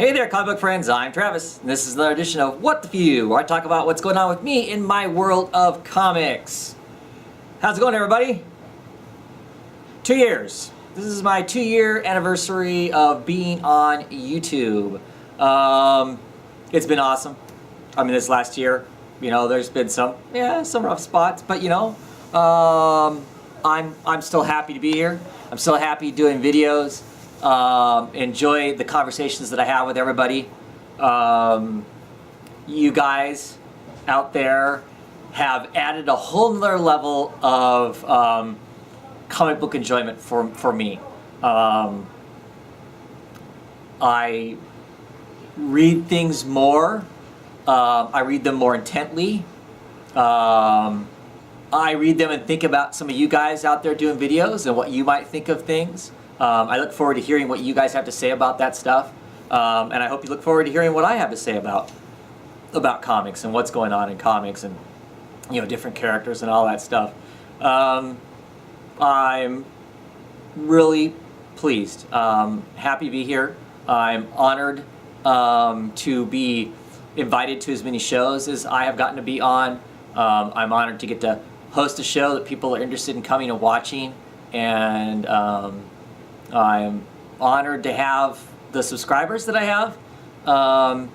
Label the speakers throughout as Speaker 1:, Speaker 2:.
Speaker 1: Hey there, comic book friends, I'm Travis, and this is another edition of What the Fugue, where I talk about what's going on with me in my world of comics. How's it going, everybody? 2 years. This is my 2-year anniversary of being on YouTube. It's been awesome. I mean, this last year, there's been some rough spots, but I'm still happy to be here. I'm still happy doing videos. Enjoy the conversations that I have with everybody. You guys out there have added a whole nother level of comic book enjoyment for me. I read things more. I read them more intently. I read them and think about some of you guys out there doing videos and what you might think of things. I look forward to hearing what you guys have to say about that stuff, and I hope you look forward to hearing what I have to say about comics and what's going on in comics and different characters and all that stuff. I'm really pleased, happy to be here. I'm honored to be invited to as many shows as I have gotten to be on. I'm honored to get to host a show that people are interested in coming and watching, and I'm honored to have the subscribers that I have. I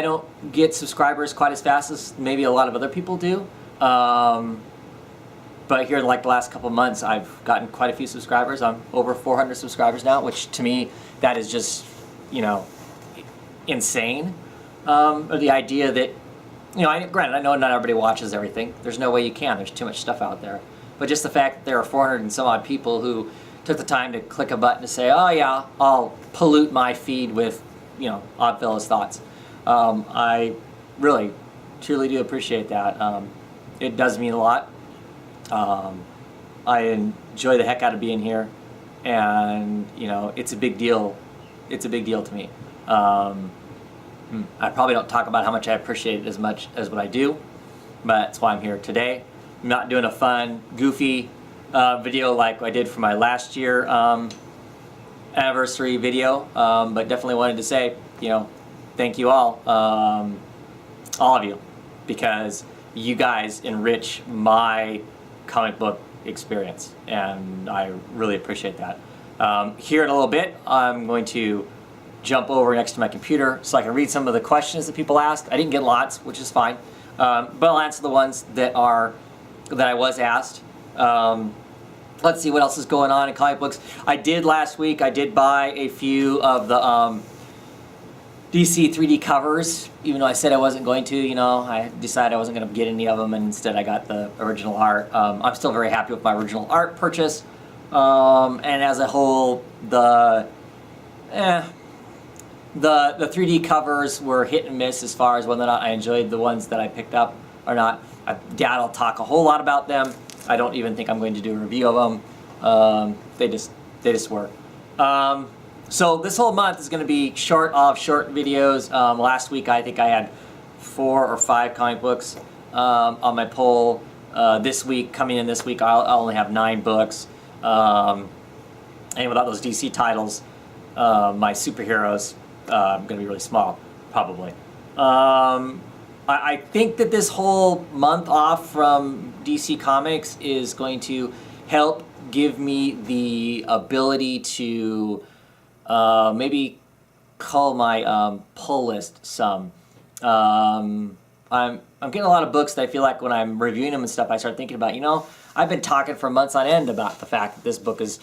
Speaker 1: don't get subscribers quite as fast as maybe a lot of other people do, but here in like the last couple months I've gotten quite a few subscribers. I'm over 400 subscribers now, which to me that is just insane. Or the idea that granted, I know not everybody watches everything. There's no way you can. There's too much stuff out there. But just the fact that there are 400 and some odd people who took the time to click a button to say, oh yeah, I'll pollute my feed with, Oddfellows thoughts. I really, truly do appreciate that. It does mean a lot. I enjoy the heck out of being here, and it's a big deal. It's a big deal to me. I probably don't talk about how much I appreciate it as much as what I do, but that's why I'm here today. I'm not doing a fun, goofy video like I did for my last year anniversary video, but definitely wanted to say, thank you all of you, because you guys enrich my comic book experience, and I really appreciate that. Here in a little bit, I'm going to jump over next to my computer so I can read some of the questions that people asked. I didn't get lots, which is fine, but I'll answer the ones that I was asked. Let's see what else is going on in comic books. I did buy a few of the DC 3D covers, even though I said I wasn't going to. I decided I wasn't going to get any of them, and instead I got the original art. I'm still very happy with my original art purchase, and as a whole, the 3D covers were hit and miss as far as whether or not I enjoyed the ones that I picked up or not. I doubt I'll talk a whole lot about them. I don't even think I'm going to do a review of them. They just were. So this whole month is going to be short videos. Last week I think I had 4 or 5 comic books on my poll. This week, I'll only have 9 books. And without those DC titles, my superheroes going to be really small, probably. I think that this whole month off from DC Comics is going to help give me the ability to maybe cull my pull list some. I'm getting a lot of books that I feel like when I'm reviewing them and stuff, I start thinking about, I've been talking for months on end about the fact that this book is,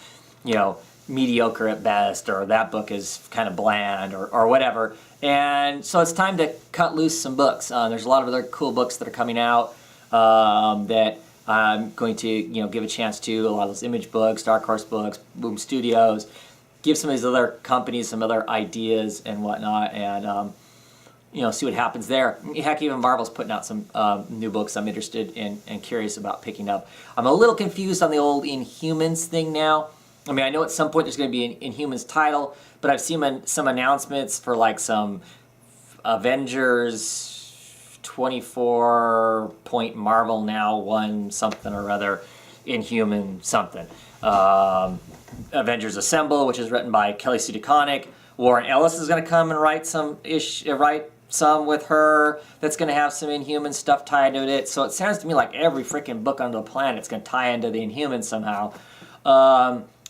Speaker 1: mediocre at best, or that book is kind of bland, or whatever. And so it's time to cut loose some books. There's a lot of other cool books that are coming out that I'm going to give a chance to. A lot of those Image books, Dark Horse books, Boom Studios. Give some of these other companies some other ideas and whatnot, and see what happens there. Heck, even Marvel's putting out some new books I'm interested in and curious about picking up. I'm a little confused on the old Inhumans thing now. I mean, I know at some point there's going to be an Inhumans title, but I've seen some announcements for like some Avengers 24-point Marvel Now one something or other, Inhuman something. Avengers Assemble, which is written by Kelly Sue DeConnick, Warren Ellis is going to come and write some with her that's going to have some Inhuman stuff tied to it. So it sounds to me like every freaking book on the planet is going to tie into the Inhumans somehow.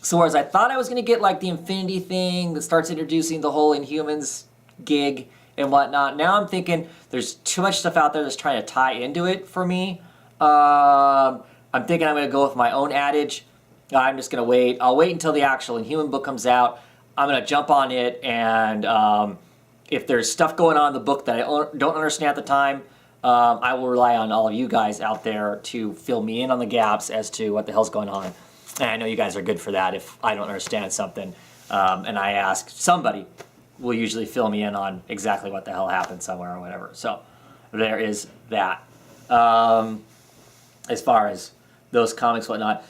Speaker 1: So whereas I thought I was going to get like the Infinity thing that starts introducing the whole Inhumans gig and whatnot, now I'm thinking there's too much stuff out there that's trying to tie into it for me. I'm thinking I'm going to go with my own adage. I'm just going to wait. I'll wait until the actual Inhuman book comes out. I'm going to jump on it, and if there's stuff going on in the book that I don't understand at the time, I will rely on all of you guys out there to fill me in on the gaps as to what the hell's going on. And I know you guys are good for that. If I don't understand something and I ask, somebody will usually fill me in on exactly what the hell happened somewhere or whatever. So there is that. As far as those comics, whatnot.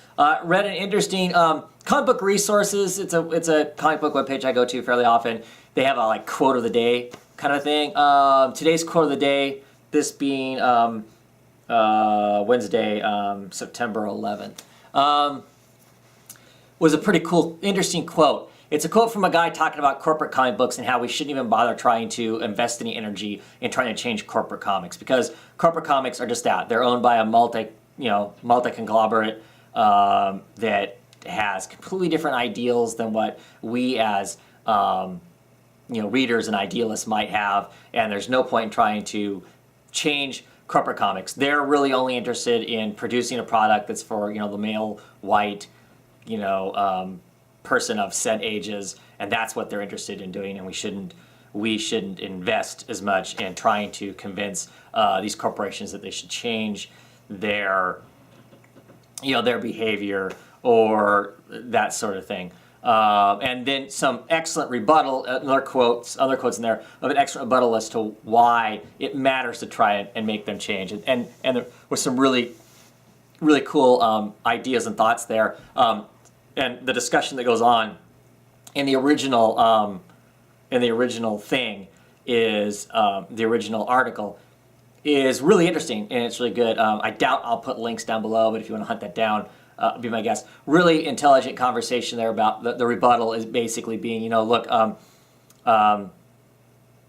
Speaker 1: Read an interesting comic book resources. It's a comic book webpage I go to fairly often. They have a like quote of the day kind of thing. Today's quote of the day, this being Wednesday, September 11th. Was a pretty cool, interesting quote. It's a quote from a guy talking about corporate comic books and how we shouldn't even bother trying to invest any energy in trying to change corporate comics, because corporate comics are just that. They're owned by a multi-conglomerate that has completely different ideals than what we as readers and idealists might have, and there's no point in trying to change corporate comics. They're really only interested in producing a product that's for the male white person of said ages, and that's what they're interested in doing. And we shouldn't invest as much in trying to convince these corporations that they should change their behavior or that sort of thing. And then some excellent rebuttal, other quotes in there of an excellent rebuttal as to why it matters to try and make them change. And there was some really, really cool ideas and thoughts there. And the discussion that goes on in the original thing is the original article is really interesting, and it's really good. I doubt I'll put links down below, but if you want to hunt that down, be my guest. Really intelligent conversation there about the rebuttal is basically being, look,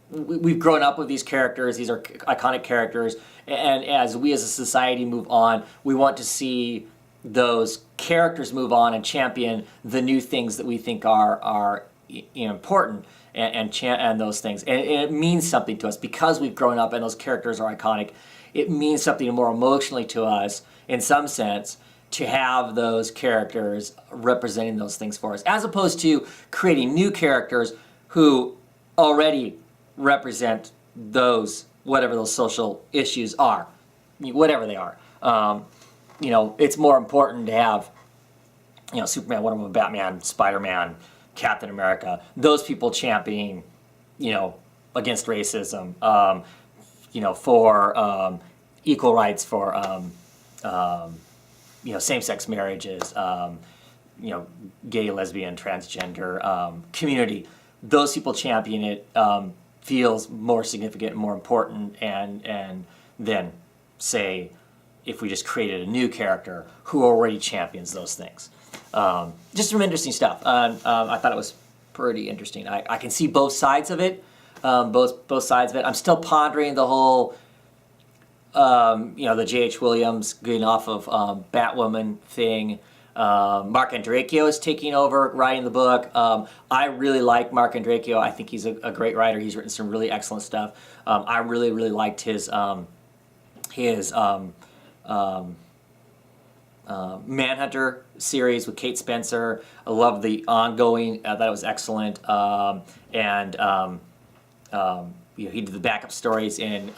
Speaker 1: we've grown up with these characters. These are iconic characters, and as we as a society move on, we want to see those characters move on and champion the new things that we think are important and those things. And it means something to us because we've grown up and those characters are iconic. It means something more emotionally to us, in some sense, to have those characters representing those things for us, as opposed to creating new characters who already represent those, whatever those social issues are, whatever they are. It's more important to have, Superman, Wonder Woman, Batman, Spider-Man, Captain America, those people championing, against racism, for equal rights for, same-sex marriages, gay, lesbian, transgender community. Those people champion it feels more significant, more important, and then say, if we just created a new character who already champions those things. Just some interesting stuff. I thought it was pretty interesting. I can see both sides of it, both sides of it. I'm still pondering the whole, the J.H. Williams getting off of Batwoman thing. Mark Andreyko is taking over writing the book. I really like Mark Andreyko. I think he's a great writer. He's written some really excellent stuff. I really, really liked his Manhunter series with Kate Spencer. I love the ongoing. I thought it was excellent. He did the backup stories in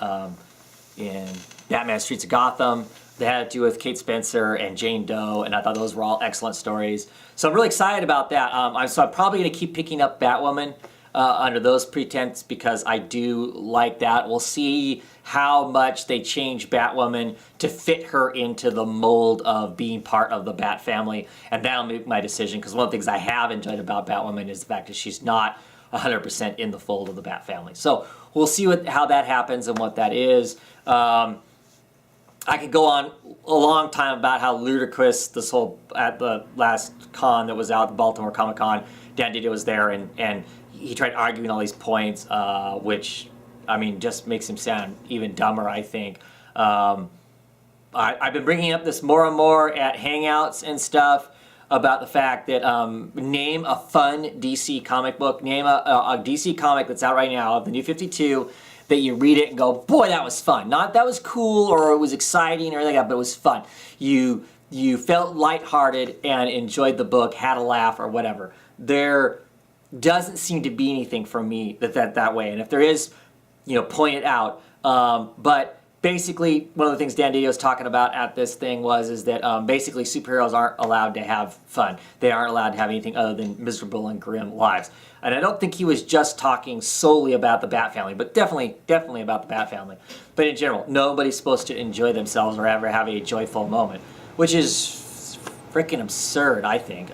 Speaker 1: Batman Streets of Gotham that had to do with Kate Spencer and Jane Doe, and I thought those were all excellent stories. So I'm really excited about that. I'm probably going to keep picking up Batwoman under those pretense because I do like that. We'll see how much they change Batwoman to fit her into the mold of being part of the Bat family, and that'll make my decision, because one of the things I have enjoyed about Batwoman is the fact that she's not 100% in the fold of the Bat family. So we'll see how that happens and what that is. I could go on a long time about how ludicrous this whole, at the last con that was out, the Baltimore Comic Con, Dan Didio was there, and he tried arguing all these points, which, I mean, just makes him sound even dumber, I think. I've been bringing up this more and more at Hangouts and stuff about the fact that name a fun DC comic book, name a DC comic that's out right now, the New 52, that you read it and go, boy, that was fun. Not that was cool or it was exciting or anything like that, but it was fun. You felt lighthearted and enjoyed the book, had a laugh or whatever. There doesn't seem to be anything for me that way. And if there is, point it out. But basically, one of the things Dan Didio was talking about at this thing is that basically superheroes aren't allowed to have fun. They aren't allowed to have anything other than miserable and grim lives. And I don't think he was just talking solely about the Bat family, but definitely about the Bat family. But in general, nobody's supposed to enjoy themselves or ever have a joyful moment, which is freaking absurd, I think.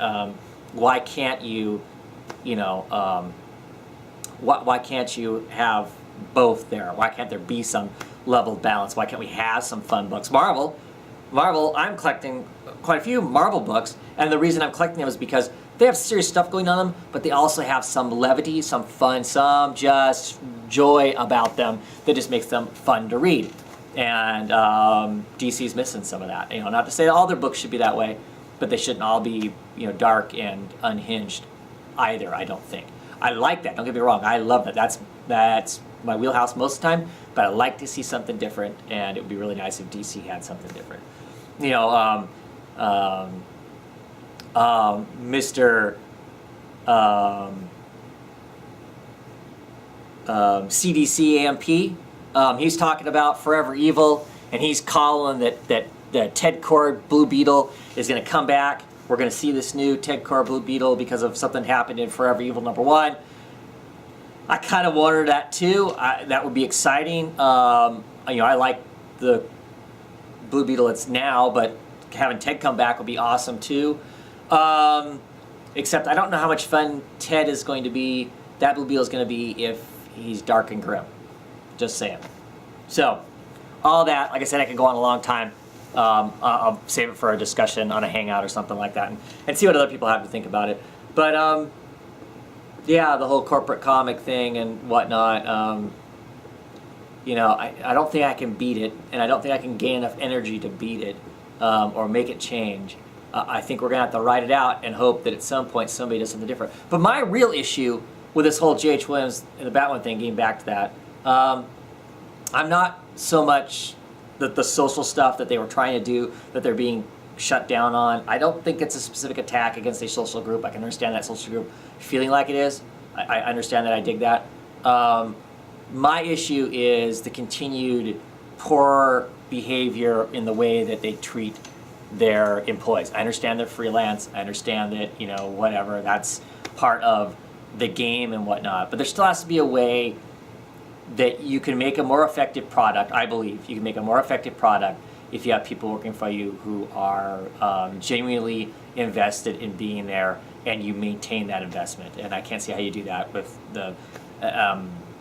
Speaker 1: Why can't you, why can't you have both there? Why can't there be some level of balance? Why can't we have some fun books? Marvel, I'm collecting quite a few Marvel books, and the reason I'm collecting them is because they have serious stuff going on them, but they also have some levity, some fun, some just joy about them that just makes them fun to read. And DC's missing some of that. Not to say that all their books should be that way, but they shouldn't all be, dark and unhinged either, I don't think. I like that, don't get me wrong, I love that. That's my wheelhouse most of the time, but I like to see something different, and it would be really nice if DC had something different. Mr. CDC AMP, he's talking about Forever Evil, and he's calling that the Ted Kord Blue Beetle is going to come back. We're going to see this new Ted Kord Blue Beetle because of something happened in Forever Evil #1. I kind of wanted that too. That would be exciting. I like the Blue Beetle it's now, but having Ted come back would be awesome too. Except I don't know how much fun Ted is going to be, that Blue Beetle is going to be if he's dark and grim. Just saying. So, all that, like I said, I could go on a long time. I'll save it for a discussion on a hangout or something like that and see what other people have to think about it. But, yeah, the whole corporate comic thing and whatnot, I don't think I can beat it, and I don't think I can gain enough energy to beat it or make it change. I think we're going to have to ride it out and hope that at some point somebody does something different. But my real issue with this whole J.H. Williams and the Batman thing, getting back to that, I'm not so much the social stuff that they were trying to do, that they're being shut down on. I don't think it's a specific attack against a social group. I can understand that social group feeling like it is. I understand that. I dig that. My issue is the continued poor behavior in the way that they treat their employees. I understand they're freelance. I understand that, whatever, that's part of the game and whatnot. But there still has to be a way that you can make a more effective product. I believe you can make a more effective product if you have people working for you who are genuinely invested in being there, and you maintain that investment. And I can't see how you do that with the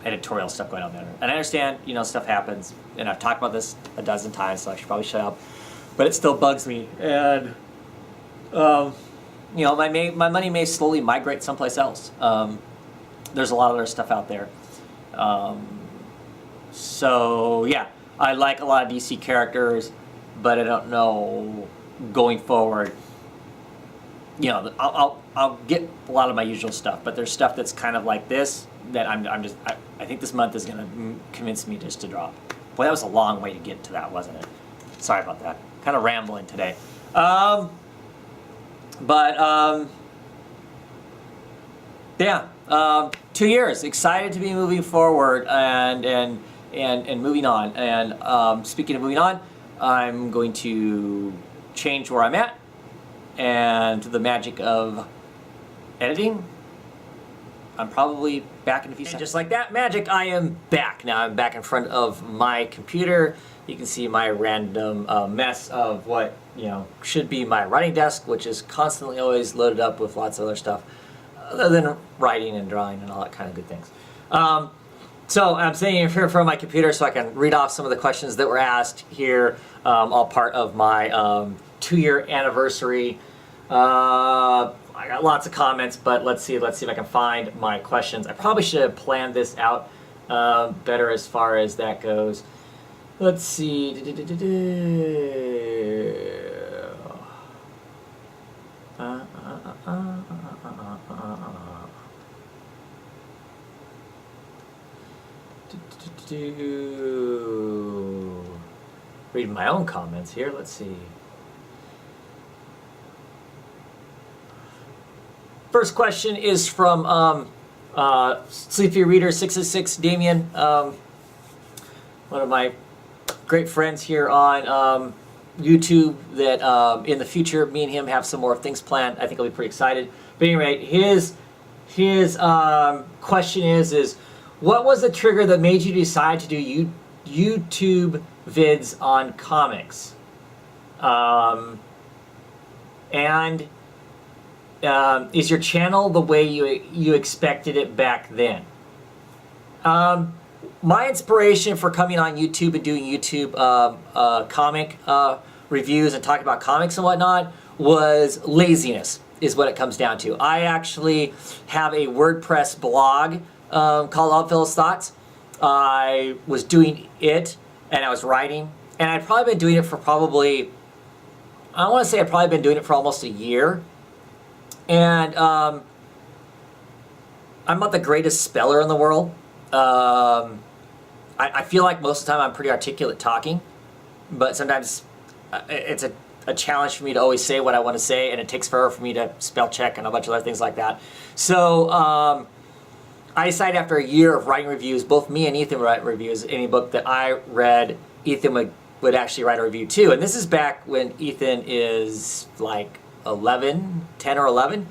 Speaker 1: editorial stuff going on there. And I understand, stuff happens, and I've talked about this a dozen times, so I should probably shut up. But it still bugs me, and my money may slowly migrate someplace else. There's a lot of other stuff out there. So yeah, I like a lot of DC characters, but I don't know going forward. I'll get a lot of my usual stuff, but there's stuff that's kind of like this that I think this month is going to convince me just to drop. Boy, that was a long way to get to that, wasn't it? Sorry about that. Kind of rambling today. Yeah. 2 years. Excited to be moving forward and moving on. And speaking of moving on, I'm going to change where I'm at, and to the magic of editing, I'm probably back in a few seconds. Just like that magic, I am back. Now I'm back in front of my computer. You can see my random mess of what should be my writing desk, which is constantly always loaded up with lots of other stuff other than writing and drawing and all that kind of good things. So I'm sitting here in front of my computer so I can read off some of the questions that were asked here, all part of my 2-year anniversary I got lots of comments, but let's see if I can find my questions. I probably should have planned this out better as far as that goes. Let's see. Read my own comments here. Let's see. First question is from Sleepy Reader 666 Damien, one of my great friends here on YouTube. That in the future, me and him have some more things planned. I think I'll be pretty excited. But anyway, his question is what was the trigger that made you decide to do YouTube vids on comics? And is your channel the way you expected it back then? My inspiration for coming on YouTube and doing YouTube comic reviews and talking about comics and whatnot was laziness, is what it comes down to. I actually have a WordPress blog called Oddfellows Thoughts. I was doing it and I was writing, and I'd probably been doing it for I want to say I'd probably been doing it for almost a year. And I'm not the greatest speller in the world. I feel like most of the time I'm pretty articulate talking, but sometimes it's a challenge for me to always say what I want to say, and it takes forever for me to spell check and a bunch of other things like that. So I decided after a year of writing reviews, both me and Ethan would write reviews. Any book that I read, Ethan would actually write a review too. And this is back when Ethan is like 10 or 11.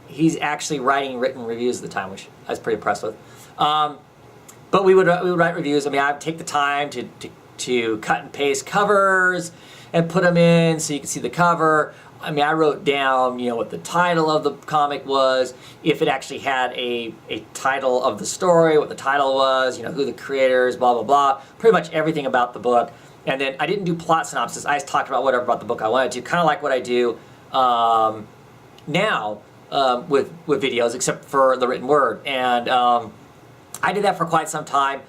Speaker 1: He's actually writing written reviews at the time, which I was pretty impressed with. But we would write reviews. I mean, I'd take the time to cut and paste covers and put them in so you can see the cover. I mean, I wrote down, what the title of the comic was, if it actually had a title of the story, what the title was, who the creators, blah, blah, blah. Pretty much everything about the book. And then I didn't do plot synopsis. I just talked about whatever about the book I wanted to, kind of like what I do now with videos, except for the written word. And I did that for quite some time.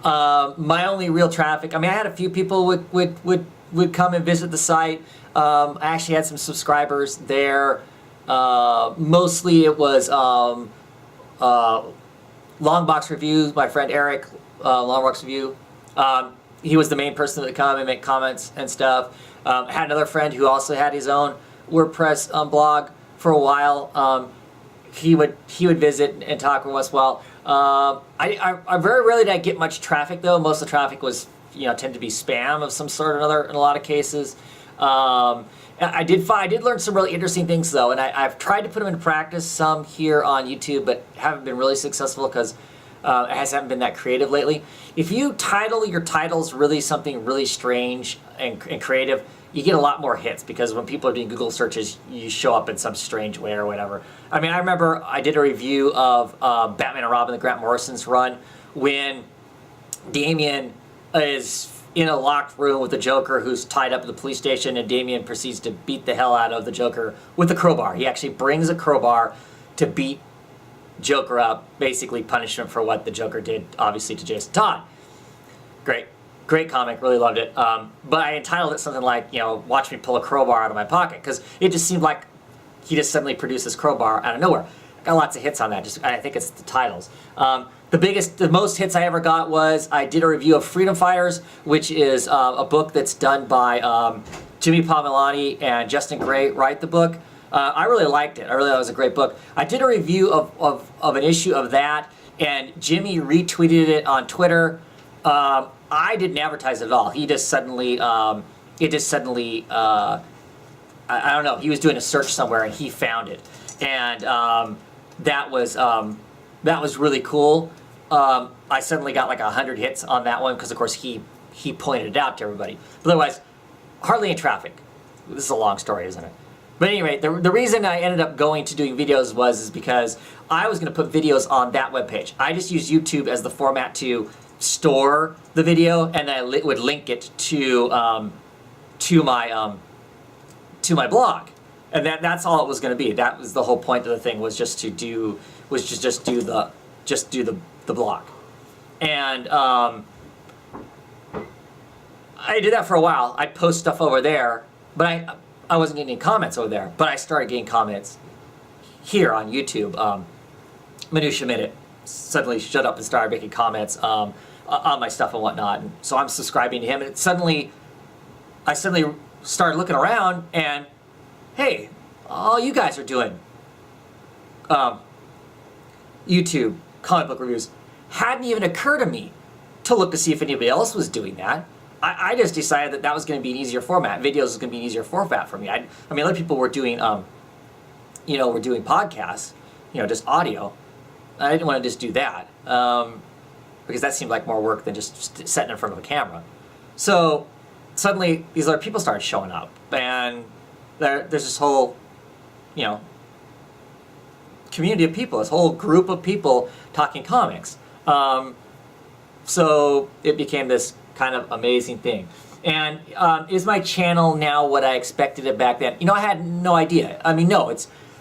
Speaker 1: My only real traffic, I had a few people would come and visit the site. I actually had some subscribers there. Mostly it was Longbox Reviews, my friend Eric, Longbox Review. He was the main person that would come and make comments and stuff. I had another friend who also had his own WordPress blog for a while. He would visit and talk with us as well. I very rarely did I get much traffic though. Most of the traffic was tend to be spam of some sort or another in a lot of cases. I did learn some really interesting things though, and I've tried to put them into practice some here on YouTube, but haven't been really successful because it hasn't been that creative lately. If you title your titles really something really strange and creative, you get a lot more hits, because when people are doing Google searches, you show up in some strange way or whatever. I remember I did a review of Batman and Robin, the Grant Morrison's run, when Damian is in a locked room with the Joker who's tied up at the police station, and Damian proceeds to beat the hell out of the Joker with a crowbar. He actually brings a crowbar to beat Joker up, basically punishment for what the Joker did, obviously, to Jason Todd. Great comic, really loved it. But I entitled it something like, watch me pull a crowbar out of my pocket, because it just seemed like he just suddenly produced this crowbar out of nowhere. I got lots of hits on that, I think it's the titles. The most hits I ever got was I did a review of Freedom Fighters, which is a book that's done by Jimmy Palmilani and Justin Gray write the book. I really liked it. I really thought it was a great book. I did a review of an issue of that, and Jimmy retweeted it on Twitter. I didn't advertise it at all. He just suddenly, I don't know, he was doing a search somewhere and he found it. And that was really cool. I suddenly got like 100 hits on that one because, of course, he pointed it out to everybody. But otherwise, hardly in traffic. This is a long story, isn't it? But anyway, the reason I ended up going to doing videos is because I was going to put videos on that webpage. I just used YouTube as the format to store the video, and I would link it to my blog. And that's all it was going to be. That was the whole point of the thing, was just to do the blog. And I did that for a while. I'd post stuff over there, but I wasn't getting any comments over there. But I started getting comments here on YouTube. Minutia Minute suddenly shut up and started making comments on my stuff and whatnot. And so I'm subscribing to him, and I suddenly started looking around, and hey, all you guys are doing YouTube comic book reviews. Hadn't even occurred to me to look to see if anybody else was doing that. I just decided that was going to be an easier format. Videos was going to be an easier format for me. I mean, other people were doing, were doing podcasts, just audio. I didn't want to just do that because that seemed like more work than just sitting in front of a camera. So suddenly these other people started showing up, and there's this whole, community of people, this whole group of people talking comics. So it became this kind of amazing thing. And is my channel now what I expected it back then? I had no idea. I mean, no,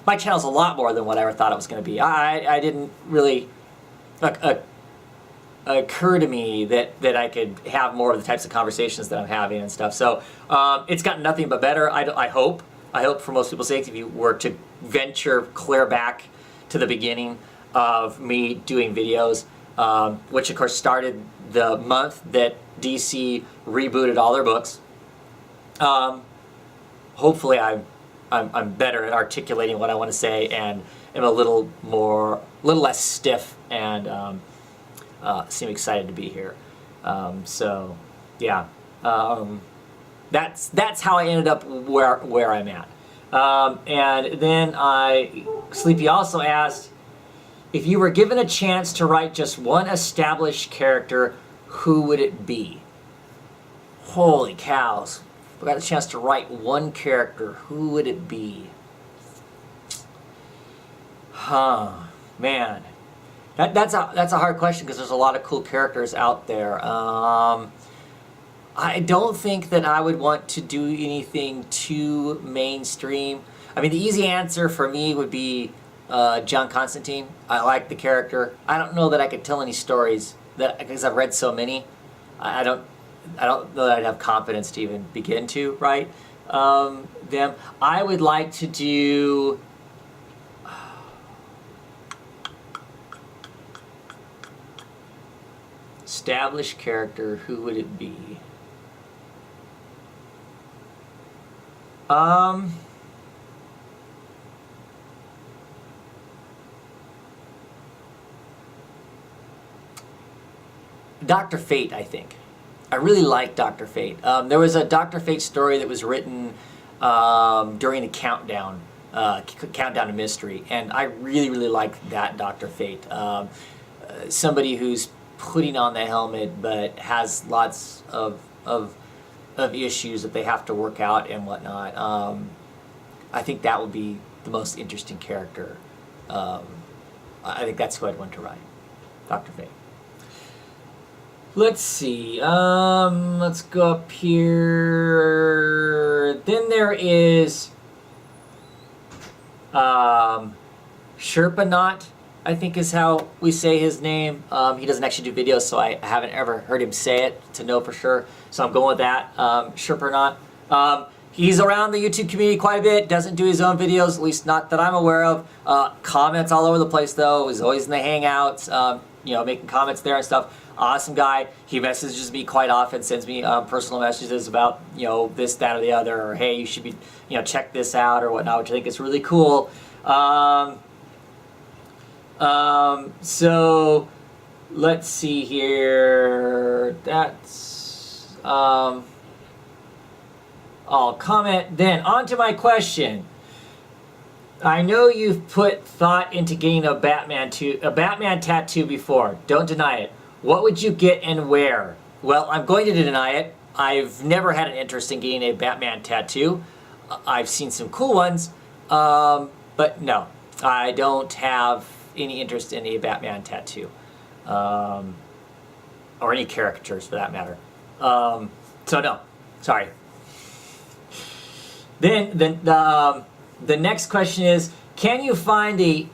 Speaker 1: my channel's a lot more than what I ever thought it was going to be. I didn't really occur to me that I could have more of the types of conversations that I'm having and stuff. So it's gotten nothing but better. I hope for most people's sakes, if you were to venture clear back to the beginning of me doing videos, which of course started the month that DC rebooted all their books. Hopefully I'm better at articulating what I want to say, and am a little less stiff, and seem excited to be here. So yeah, that's how I ended up where I'm at. And then Sleepy also asked, if you were given a chance to write just one established character, who would it be? Holy cows. If I got a chance to write one character, who would it be? Man. That's a hard question, because there's a lot of cool characters out there. I don't think that I would want to do anything too mainstream. I mean, the easy answer for me would be John Constantine. I like the character. I don't know that I could tell any stories because I've read so many. I don't know that I'd have confidence to even begin to write them. I would like to do established character. Who would it be? Dr. Fate, I think. I really like Dr. Fate. There was a Dr. Fate story that was written during the countdown to Mystery, and I really, really liked that Dr. Fate. Somebody who's putting on the helmet but has lots of issues that they have to work out and whatnot. I think that would be the most interesting character. I think that's who I'd want to write, Dr. Fate. Let's see. Let's go up here. Then there is Sherpanaut, I think is how we say his name. He doesn't actually do videos, so I haven't ever heard him say it to know for sure. So I'm going with that, Sherpanaut. He's around the YouTube community quite a bit. Doesn't do his own videos, at least not that I'm aware of. Comments all over the place though. He's always in the Hangouts, making comments there and stuff. Awesome guy. He messages me quite often, sends me personal messages about this, that, or the other, or hey, you should be check this out or whatnot, which I think is really cool. So let's see here. That's I'll comment. Then on to my question. I know you've put thought into getting a Batman tattoo before. Don't deny it. What would you get and where? Well, I'm going to deny it. I've never had an interest in getting a Batman tattoo. I've seen some cool ones, but no, I don't have any interest in a Batman tattoo, or any caricatures for that matter. So no, sorry. Then The next question is, can you find a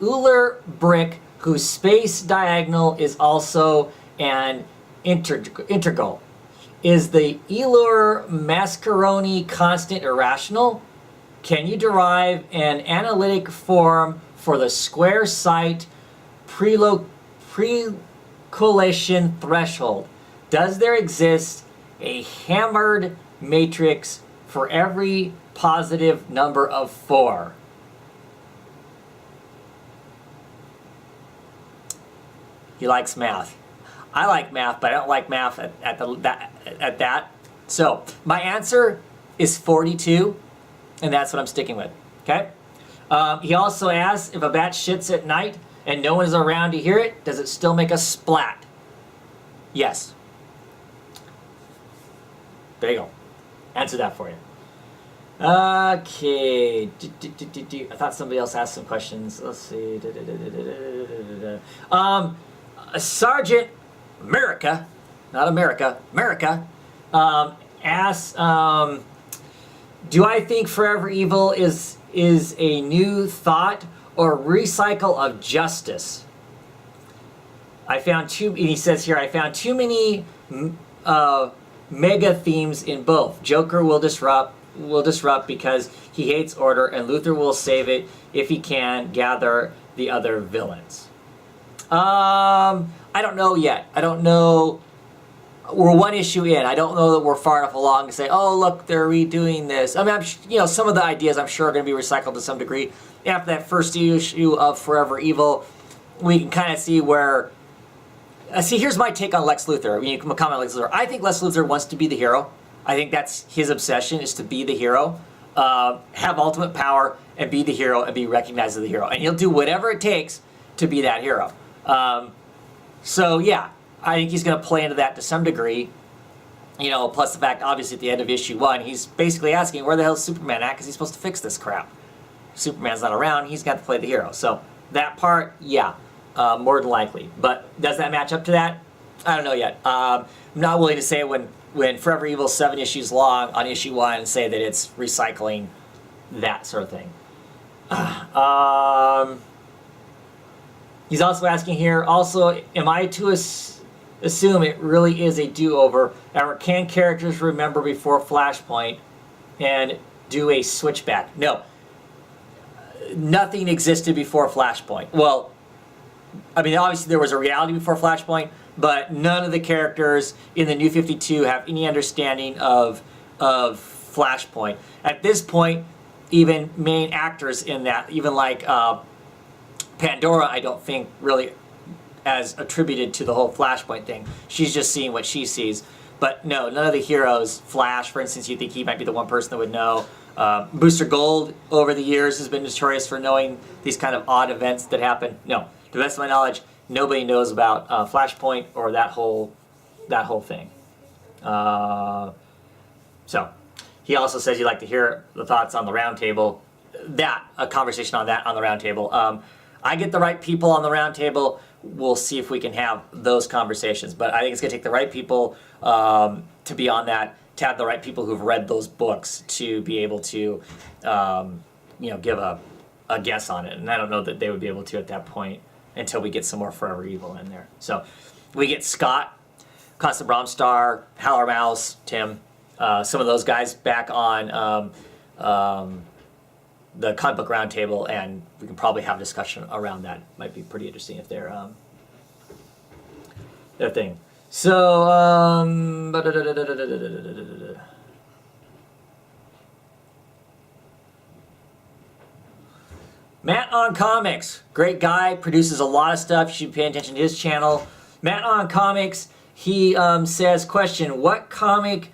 Speaker 1: Euler brick whose space diagonal is also an integral? Is the Euler-Mascheroni constant irrational? Can you derive an analytic form for the square site precollation threshold? Does there exist a hammered matrix for every positive number of 4? He likes math. I like math, but I don't like math at that. So my answer is 42, and that's what I'm sticking with. Okay. He also asks, if a bat shits at night and no one is around to hear it, does it still make a splat? Yes. There you go. Answer that for you. Okay. I thought somebody else asked some questions. Let's see. Sergeant America, not America, America, asks, do I think Forever Evil is a new thought or recycle of justice? He says here, I found too many mega themes in both. Joker will disrupt because he hates order, and Luthor will save it if he can gather the other villains. I don't know yet. I don't know. We're one issue in. I don't know that we're far enough along to say, oh, look, they're redoing this. I mean, some of the ideas I'm sure are going to be recycled to some degree. After that first issue of Forever Evil, we can kind of see where... here's my take on Lex Luthor. I mean, you can comment on Lex Luthor. I think Lex Luthor wants to be the hero. I think that's his obsession, is to be the hero, have ultimate power, and be the hero, and be recognized as the hero. And he'll do whatever it takes to be that hero. So yeah, I think he's going to play into that to some degree. Plus the fact, obviously, at the end of issue 1, he's basically asking, where the hell is Superman at? Because he's supposed to fix this crap. Superman's not around. He's got to play the hero. So that part, yeah, more than likely. But does that match up to that? I don't know yet. I'm not willing to say when Forever Evil's 7 issues long on issue 1 and say that it's recycling that sort of thing. He's also asking here, am I to assume it really is a do-over, or can characters remember before Flashpoint and do a switchback? No. Nothing existed before Flashpoint. Well, I mean, obviously there was a reality before Flashpoint, but none of the characters in the New 52 have any understanding of Flashpoint. At this point, even main actors in that, even like Pandora, I don't think really as attributed to the whole Flashpoint thing. She's just seeing what she sees. But no, none of the heroes, Flash, for instance, you think he might be the one person that would know. Booster Gold, over the years, has been notorious for knowing these kind of odd events that happen. No, to the best of my knowledge, nobody knows about Flashpoint or that whole thing. So, he also says he'd like to hear the thoughts on the roundtable. A conversation on that on the roundtable. I get the right people on the roundtable. We'll see if we can have those conversations. But I think it's going to take the right people to be on that, to have the right people who've read those books to be able to, give a guess on it. And I don't know that they would be able to at that point until we get some more Forever Evil in there. So we get Scott, Constant Bromstar, Howler Mouse, Tim, some of those guys back on the comic book roundtable, and we can probably have a discussion around that. Might be pretty interesting if they're their thing. So Matt on Comics, great guy, produces a lot of stuff. You should pay attention to his channel. Matt on Comics, he says, question, what comic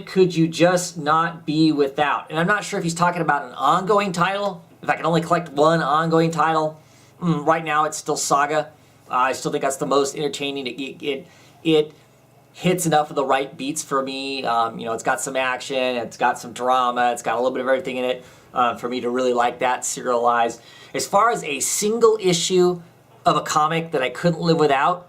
Speaker 1: could you just not be without? And I'm not sure if he's talking about an ongoing title. If I can only collect one ongoing title. Right now it's still Saga. I still think that's the most entertaining. It hits enough of the right beats for me. It's got some action, it's got some drama, it's got a little bit of everything in it for me to really like that serialized. As far as a single issue of a comic that I couldn't live without,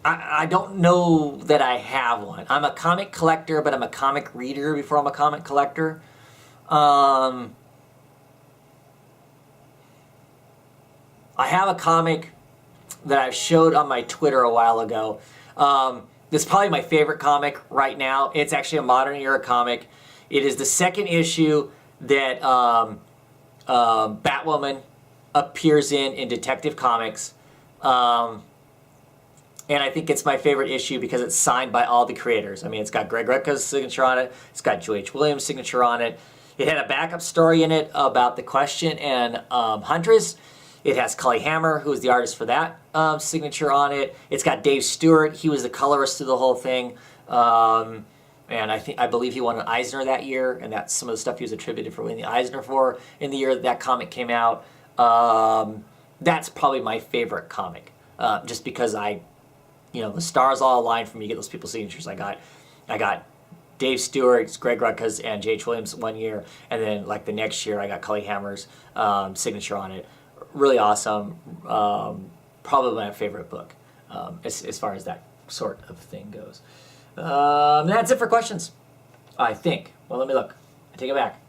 Speaker 1: I don't know that I have one. I'm a comic collector, but I'm a comic reader before I'm a comic collector. I have a comic that I showed on my Twitter a while ago. It's probably my favorite comic right now. It's actually a modern era comic. It is the second issue that Batwoman appears in Detective Comics. And I think it's my favorite issue because it's signed by all the creators. I mean, it's got Greg Rucka's signature on it. It's got Joe H. Williams' signature on it. It had a backup story in it about the Question and Huntress. It has Cully Hammer, who is the artist for that, signature on it. It's got Dave Stewart. He was the colorist of the whole thing. And I believe he won an Eisner that year, and that's some of the stuff he was attributed for winning the Eisner for in the year that comic came out. That's probably my favorite comic, just because the stars all aligned for me to get those people's signatures. I got Dave Stewart's, Greg Rucka's, and J.H. Williams one year, and then like the next year I got Cully Hammer's signature on it. Really awesome. Probably my favorite book as far as that sort of thing goes. That's it for questions, I think. Well, let me look. I take it back.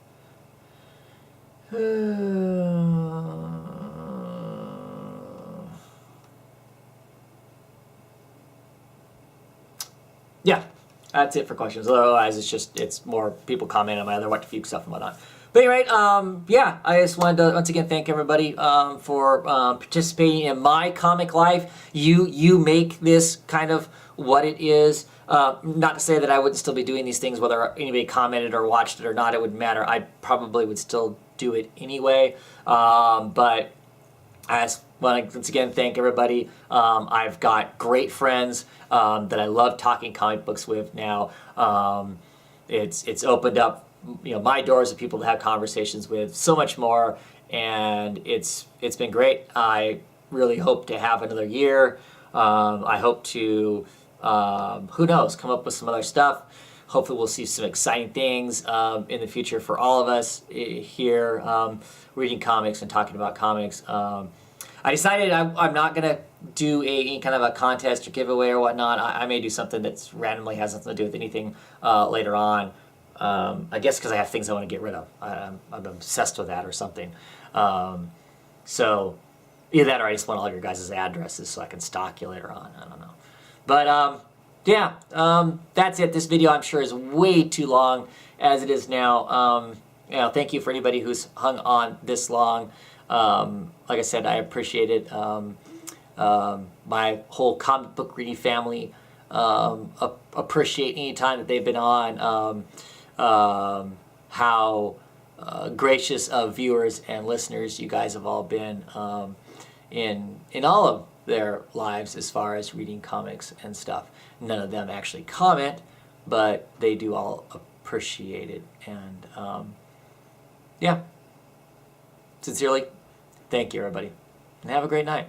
Speaker 1: Yeah, that's it for questions. Otherwise, it's more people comment on my other What the Fugue stuff and whatnot. But anyway, yeah, I just wanted to once again thank everybody for participating in my comic life. You make this kind of what it is. Not to say that I wouldn't still be doing these things, whether anybody commented or watched it or not, it wouldn't matter. I probably would still do it anyway. But I just want to once again thank everybody. I've got great friends that I love talking comic books with now. It's opened up my doors of people to have conversations with so much more, and it's been great. I really hope to have another year. I hope to who knows, come up with some other stuff. Hopefully we'll see some exciting things in the future for all of us here reading comics and talking about comics. I decided I'm not going to do any kind of a contest or giveaway or whatnot. I may do something that's randomly has nothing to do with anything later on. I guess because I have things I want to get rid of. I'm obsessed with that or something. So either that or I just want all your guys' addresses so I can stalk you later on. I don't know. But yeah, that's it. This video I'm sure is way too long as it is now. Thank you for anybody who's hung on this long. Like I said, I appreciate it. My whole comic book reading family appreciate any time that they've been on. How gracious of viewers and listeners you guys have all been in all of their lives as far as reading comics and stuff. None of them actually comment, but they do all appreciate it. And yeah, sincerely, thank you everybody, and have a great night.